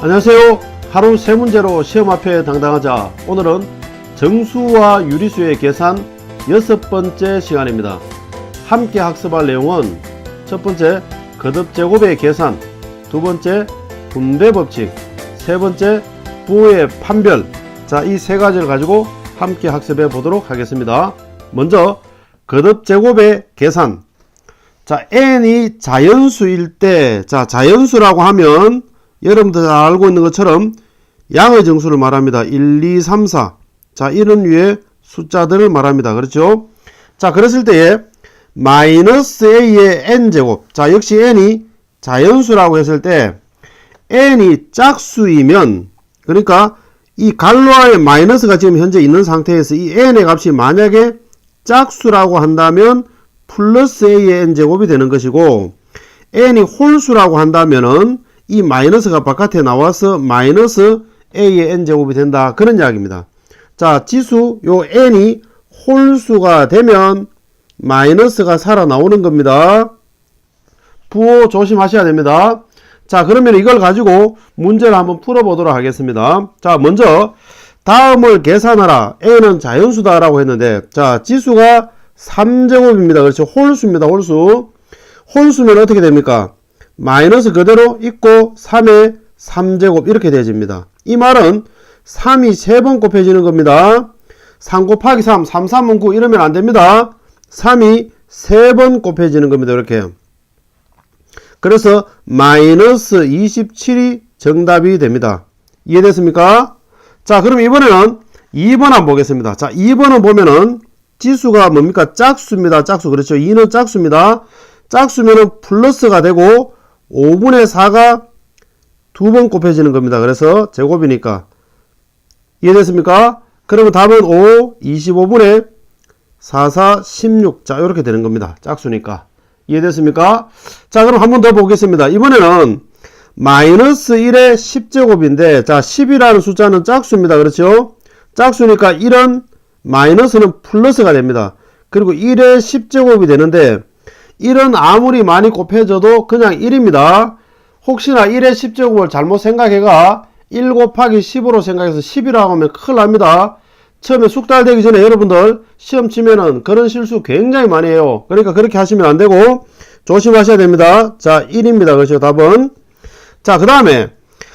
안녕하세요. 하루 세 문제로 시험 앞에 당당하자. 오늘은 정수와 유리수의 계산 6번째 시간입니다. 함께 학습할 내용은 첫 번째 거듭제곱의 계산, 두 번째 분배법칙, 세 번째 부호의 판별. 자, 이 세 가지를 가지고 함께 학습해 보도록 하겠습니다. 먼저 거듭제곱의 계산. 자, n이 자연수일 때, 자, 자연수라고 하면 여러분들 잘 알고 있는 것처럼 양의 정수를 말합니다. 1, 2, 3, 4. 자, 이런 위에 숫자들을 말합니다. 그렇죠? 자, 그랬을 때에 마이너스 a의 n제곱. 자, 역시 n이 자연수라고 했을 때 n이 짝수이면, 그러니까 이 갈로아의 마이너스가 지금 현재 있는 상태에서 이 n의 값이 만약에 짝수라고 한다면 플러스 a의 n제곱이 되는 것이고, n이 홀수라고 한다면은 이 마이너스가 바깥에 나와서 마이너스 a의 n제곱이 된다. 그런 이야기입니다. 자, 지수 요 n이 홀수가 되면 마이너스가 살아나오는 겁니다. 부호 조심하셔야 됩니다. 자, 그러면 이걸 가지고 문제를 한번 풀어보도록 하겠습니다. 자, 먼저 다음을 계산하라. a는 자연수다 라고 했는데, 자, 지수가 3제곱입니다. 그렇죠? 홀수입니다. 홀수면 어떻게 됩니까? 마이너스 그대로 있고 3의 3제곱 이렇게 되어집니다. 이 말은 3이 3번 곱해지는 겁니다. 3 곱하기 3, 3, 3은 9 이러면 안됩니다. 3이 3번 곱해지는 겁니다. 이렇게. 그래서 마이너스 27이 정답이 됩니다. 이해됐습니까? 자, 그럼 이번에는 2번 한번 보겠습니다. 자, 2번은 보면은 지수가 뭡니까? 짝수입니다. 짝수. 그렇죠? 2는 짝수입니다. 짝수면은 플러스가 되고 5분의 4가 2번 곱해지는 겁니다. 그래서 제곱이니까. 이해됐습니까? 그러면 답은 5, 25분의 4, 4, 16. 자, 이렇게 되는 겁니다. 짝수니까. 이해됐습니까? 자, 그럼 한 번 더 보겠습니다. 이번에는 마이너스 1의 10제곱인데, 자, 10이라는 숫자는 짝수입니다. 그렇죠? 짝수니까 1은 마이너스는 플러스가 됩니다. 그리고 1의 10제곱이 되는데, 1은 아무리 많이 곱해져도 그냥 1입니다. 혹시나 1의 10제곱을 잘못 생각해가 1 곱하기 10으로 생각해서 10이라고 하면 큰일 납니다. 처음에 숙달 되기 전에 여러분들 시험 치면은 그런 실수 굉장히 많이 해요. 그러니까 그렇게 하시면 안 되고 조심하셔야 됩니다. 자, 1입니다. 그렇죠? 답은. 자, 그 다음에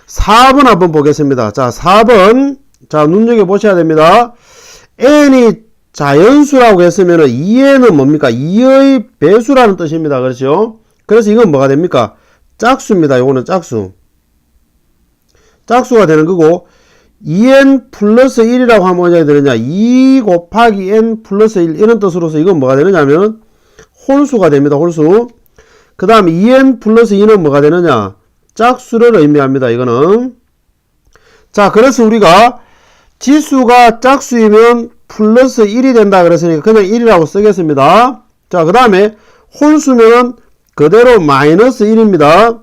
4번 한번 보겠습니다. 자, 4번. 자, 눈여겨보셔야 됩니다. n이 자연수라고 했으면은 2n은 뭡니까? 2의 배수라는 뜻입니다. 그렇죠? 그래서 이건 뭐가 됩니까? 짝수입니다. 요거는 짝수. 짝수가 되는 거고, 2n 플러스 1이라고 하면 뭐가 되느냐? 2 곱하기 n 플러스 1 이런 뜻으로서 이건 뭐가 되느냐면 홀수가 됩니다. 홀수. 그 다음 2n 플러스 2는 뭐가 되느냐? 짝수를 의미합니다. 이거는. 자, 그래서 우리가 지수가 짝수이면 플러스 1이 된다 그랬으니까 그냥 1이라고 쓰겠습니다. 자, 그 다음에 홀수면 그대로 마이너스 1입니다.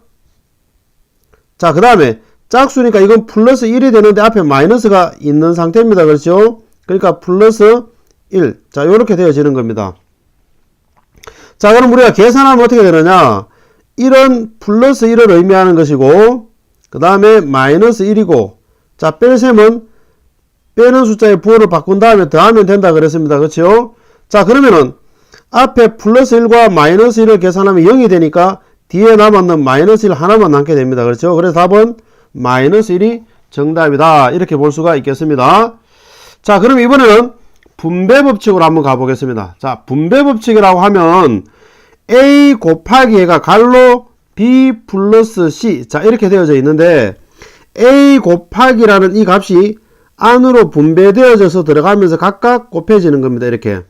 자, 그 다음에 짝수니까 이건 플러스 1이 되는데 앞에 마이너스가 있는 상태입니다. 그렇죠? 그러니까 플러스 1. 자, 요렇게 되어지는 겁니다. 자, 그럼 우리가 계산하면 어떻게 되느냐? 1은 플러스 1을 의미하는 것이고, 그 다음에 마이너스 1이고, 자, 뺄셈은 빼는 숫자의 부호를 바꾼 다음에 더하면 된다 그랬습니다. 그렇죠? 자, 그러면은 앞에 플러스 1과 마이너스 1을 계산하면 0이 되니까 뒤에 남았는 마이너스 1 하나만 남게 됩니다. 그렇죠? 그래서 답은 마이너스 1이 정답이다. 이렇게 볼 수가 있겠습니다. 자, 그럼 이번에는 분배법칙으로 한번 가보겠습니다. 자, 분배법칙이라고 하면 a 곱하기 얘가 갈로 b 플러스 c. 자, 이렇게 되어져 있는데 a 곱하기라는 이 값이 안으로 분배되어져서 들어가면서 각각 곱해지는 겁니다. 이렇게.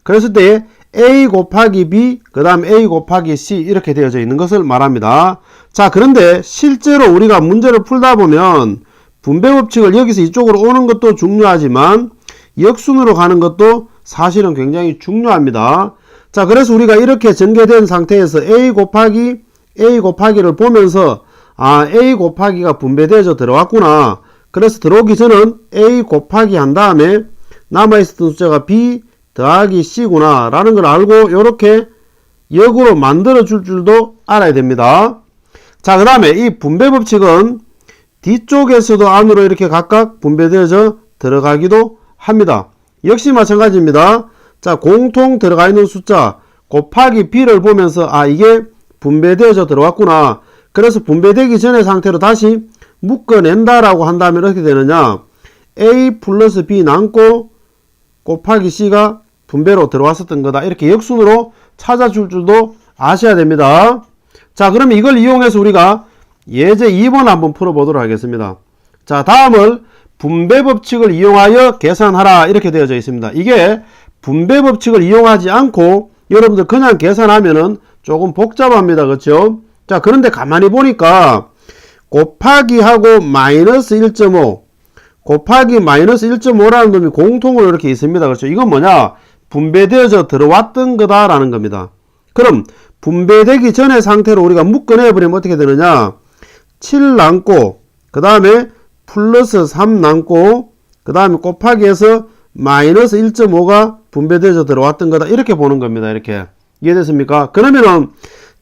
그랬을 때 a 곱하기 b, 그 다음 a 곱하기 c 이렇게 되어져 있는 것을 말합니다. 자, 그런데 실제로 우리가 문제를 풀다 보면 분배법칙을 여기서 이쪽으로 오는 것도 중요하지만 역순으로 가는 것도 사실은 굉장히 중요합니다. 자, 그래서 우리가 이렇게 전개된 상태에서 a 곱하기를 보면서 아, a 곱하기가 분배되어져 들어왔구나. 그래서 들어오기 전은 a 곱하기 한 다음에 남아있었던 숫자가 b 더하기 c구나 라는 걸 알고 이렇게 역으로 만들어 줄 줄도 알아야 됩니다. 자, 그 다음에 이 분배 법칙은 뒤쪽에서도 안으로 이렇게 각각 분배되어져 들어가기도 합니다. 역시 마찬가지입니다. 자, 공통 들어가 있는 숫자 곱하기 b를 보면서 아, 이게 분배되어져 들어왔구나. 그래서 분배되기 전의 상태로 다시 묶어낸다라고 한다면 어떻게 되느냐? a 플러스 b 남고 곱하기 c가 분배로 들어왔었던 거다. 이렇게 역순으로 찾아줄 줄도 아셔야 됩니다. 자, 그러면 이걸 이용해서 우리가 예제 2번 한번 풀어보도록 하겠습니다. 자, 다음을 분배 법칙을 이용하여 계산하라 이렇게 되어져 있습니다. 이게 분배 법칙을 이용하지 않고 여러분들 그냥 계산하면은 조금 복잡합니다. 그렇죠? 자, 그런데 가만히 보니까 곱하기 하고 마이너스 1.5 곱하기 마이너스 1.5라는 놈이 공통으로 이렇게 있습니다. 그렇죠? 이건 뭐냐? 분배되어져 들어왔던 거다라는 겁니다. 그럼 분배되기 전의 상태로 우리가 묶어내버리면 어떻게 되느냐? 7 남고 그 다음에 플러스 3 남고 그 다음에 곱하기 해서 마이너스 1.5가 분배되어져 들어왔던 거다. 이렇게 보는 겁니다. 이렇게. 이해됐습니까? 그러면은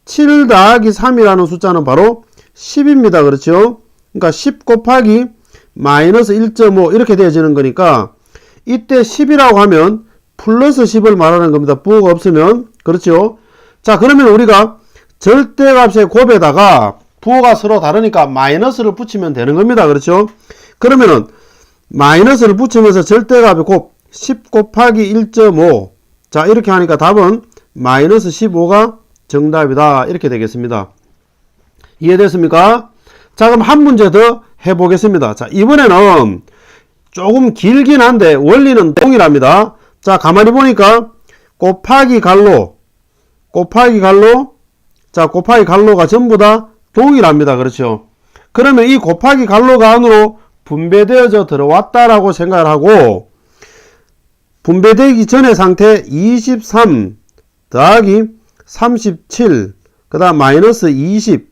7 더하기 3이라는 숫자는 바로 10입니다. 그렇죠? 그러니까 10 곱하기 마이너스 1.5 이렇게 되어지는 거니까 이때 10이라고 하면 플러스 10을 말하는 겁니다. 부호가 없으면. 그렇죠? 자, 그러면 우리가 절대값의 곱에다가 부호가 서로 다르니까 마이너스를 붙이면 되는 겁니다. 그렇죠? 그러면은 마이너스를 붙이면서 절대값의 곱 10 곱하기 1.5 자, 이렇게 하니까 답은 마이너스 15가 정답이다. 이렇게 되겠습니다. 이해됐습니까? 자, 그럼 한 문제 더 해보겠습니다. 자, 이번에는 조금 길긴 한데 원리는 동일합니다. 자, 가만히 보니까 곱하기 갈로 자, 곱하기 갈로가 전부 다 동일합니다. 그렇죠? 그러면 이 곱하기 갈로가 안으로 분배되어져 들어왔다라고 생각을 하고 분배되기 전의 상태 23 더하기 37 그 다음 마이너스 20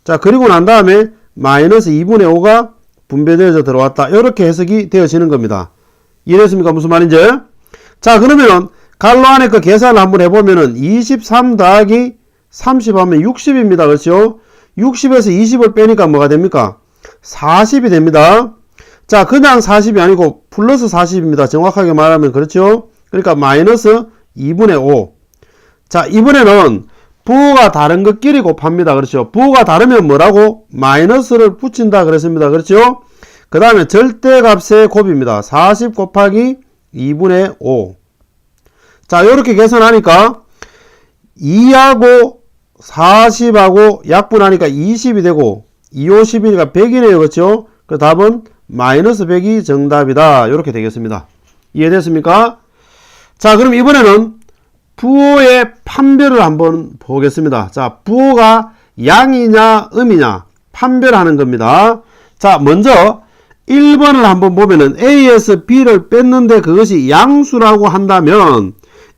자, 그리고 난 다음에 마이너스 2분의 5가 분배되어져 들어왔다. 이렇게 해석이 되어지는 겁니다. 이해됐습니까? 무슨 말인지? 자, 그러면은 갈로 안에 그 계산을 한번 해보면은 23 더하기 30 하면 60입니다. 그렇죠? 60에서 20을 빼니까 뭐가 됩니까? 40이 됩니다. 자, 그냥 40이 아니고 플러스 40입니다. 정확하게 말하면. 그렇죠? 그러니까 마이너스 2분의 5. 자, 이번에는 부호가 다른 것끼리 곱합니다. 그렇죠? 부호가 다르면 뭐라고? 마이너스를 붙인다 그랬습니다. 그렇죠? 그 다음에 절대값의 곱입니다. 40 곱하기 2분의 5. 자, 이렇게 계산하니까 2하고 40하고 약분하니까 20이 되고 2, 50이니까 100이네요. 그렇죠? 그 답은 마이너스 100이 정답이다. 이렇게 되겠습니다. 이해됐습니까? 자, 그럼 이번에는 부호의 판별을 한번 보겠습니다. 자, 부호가 양이냐 음이냐 판별하는 겁니다. 자, 먼저 1번을 한번 보면은 A에서 B를 뺐는데 그것이 양수라고 한다면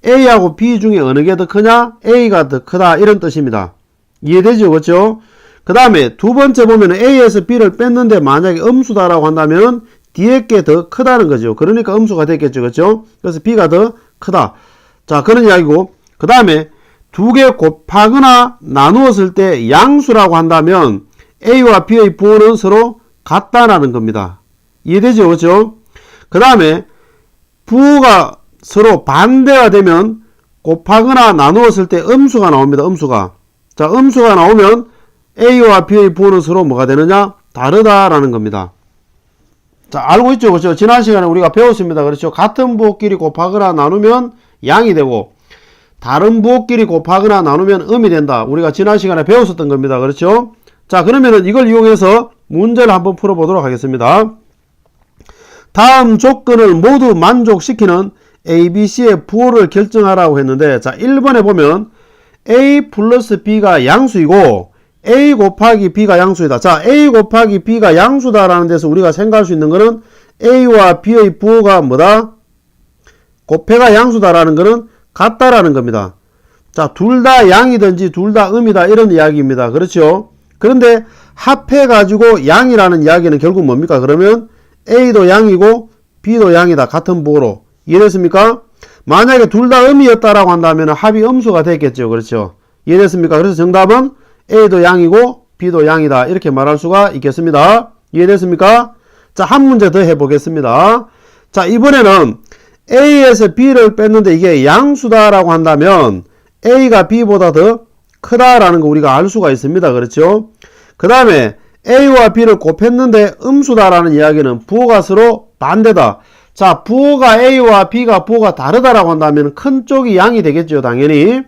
A하고 B 중에 어느 게 더 크냐? A가 더 크다. 이런 뜻입니다. 이해되죠? 그렇죠? 그 다음에 두 번째 보면은 A에서 B를 뺐는데 만약에 음수다라고 한다면 뒤에 게 더 크다는 거죠. 그러니까 음수가 됐겠죠. 그렇죠? 그래서 B가 더 크다. 자, 그런 이야기고, 그 다음에 두 개 곱하거나 나누었을 때 양수라고 한다면 A와 B의 부호는 서로 같다라는 겁니다. 이해되죠? 그렇죠? 그 다음에 부호가 서로 반대가 되면 곱하거나 나누었을 때 음수가 나옵니다. 음수가. 자, 음수가 나오면 A와 B의 부호는 서로 뭐가 되느냐? 다르다라는 겁니다. 자, 알고 있죠? 그렇죠? 지난 시간에 우리가 배웠습니다. 그렇죠? 같은 부호끼리 곱하거나 나누면 양이 되고 다른 부호끼리 곱하거나 나누면 음이 된다. 우리가 지난 시간에 배웠었던 겁니다. 그렇죠? 자, 그러면은 이걸 이용해서 문제를 한번 풀어보도록 하겠습니다. 다음 조건을 모두 만족시키는 ABC의 부호를 결정하라고 했는데, 자, 1번에 보면 A 플러스 B가 양수이고 A 곱하기 B가 양수이다. 자, A 곱하기 B가 양수다라는 데서 우리가 생각할 수 있는 거는 A와 B의 부호가 뭐다? 곱해가 양수다라는 거는 같다라는 겁니다. 자, 둘 다 양이든지 둘 다 음이다 이런 이야기입니다. 그렇죠? 그런데 합해가지고 양이라는 이야기는 결국 뭡니까? 그러면 A도 양이고 B도 양이다. 같은 부호로. 이해됐습니까? 만약에 둘 다 음이었다라고 한다면 합이 음수가 됐겠죠. 그렇죠? 이해됐습니까? 그래서 정답은 A도 양이고 B도 양이다. 이렇게 말할 수가 있겠습니다. 이해됐습니까? 자, 한 문제 더 해보겠습니다. 자, 이번에는 A에서 B를 뺐는데 이게 양수다라고 한다면 A가 B보다 더 크다라는 거 우리가 알 수가 있습니다. 그렇죠? 그 다음에 A와 B를 곱했는데 음수다라는 이야기는 부호가 서로 반대다. 자, 부호가 A와 B가 부호가 다르다라고 한다면 큰 쪽이 양이 되겠죠. 당연히.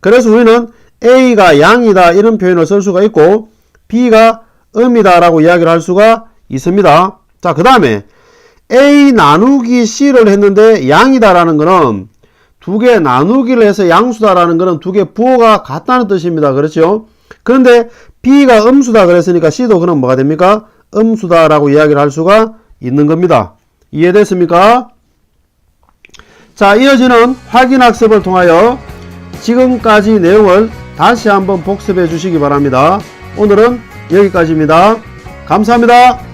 그래서 우리는 A가 양이다 이런 표현을 쓸 수가 있고 B가 음이다 라고 이야기를 할 수가 있습니다. 자, 그 다음에 A 나누기 C를 했는데 양이다 라는 거는 두 개 나누기를 해서 양수다 라는 거는 두 개 부호가 같다는 뜻입니다. 그렇죠? 그런데 B가 음수다 그랬으니까 C도 그럼 뭐가 됩니까? 음수다 라고 이야기를 할 수가 있는 겁니다. 이해됐습니까? 자, 이어지는 확인학습을 통하여 지금까지 내용을 다시 한번 복습해 주시기 바랍니다. 오늘은 여기까지입니다. 감사합니다.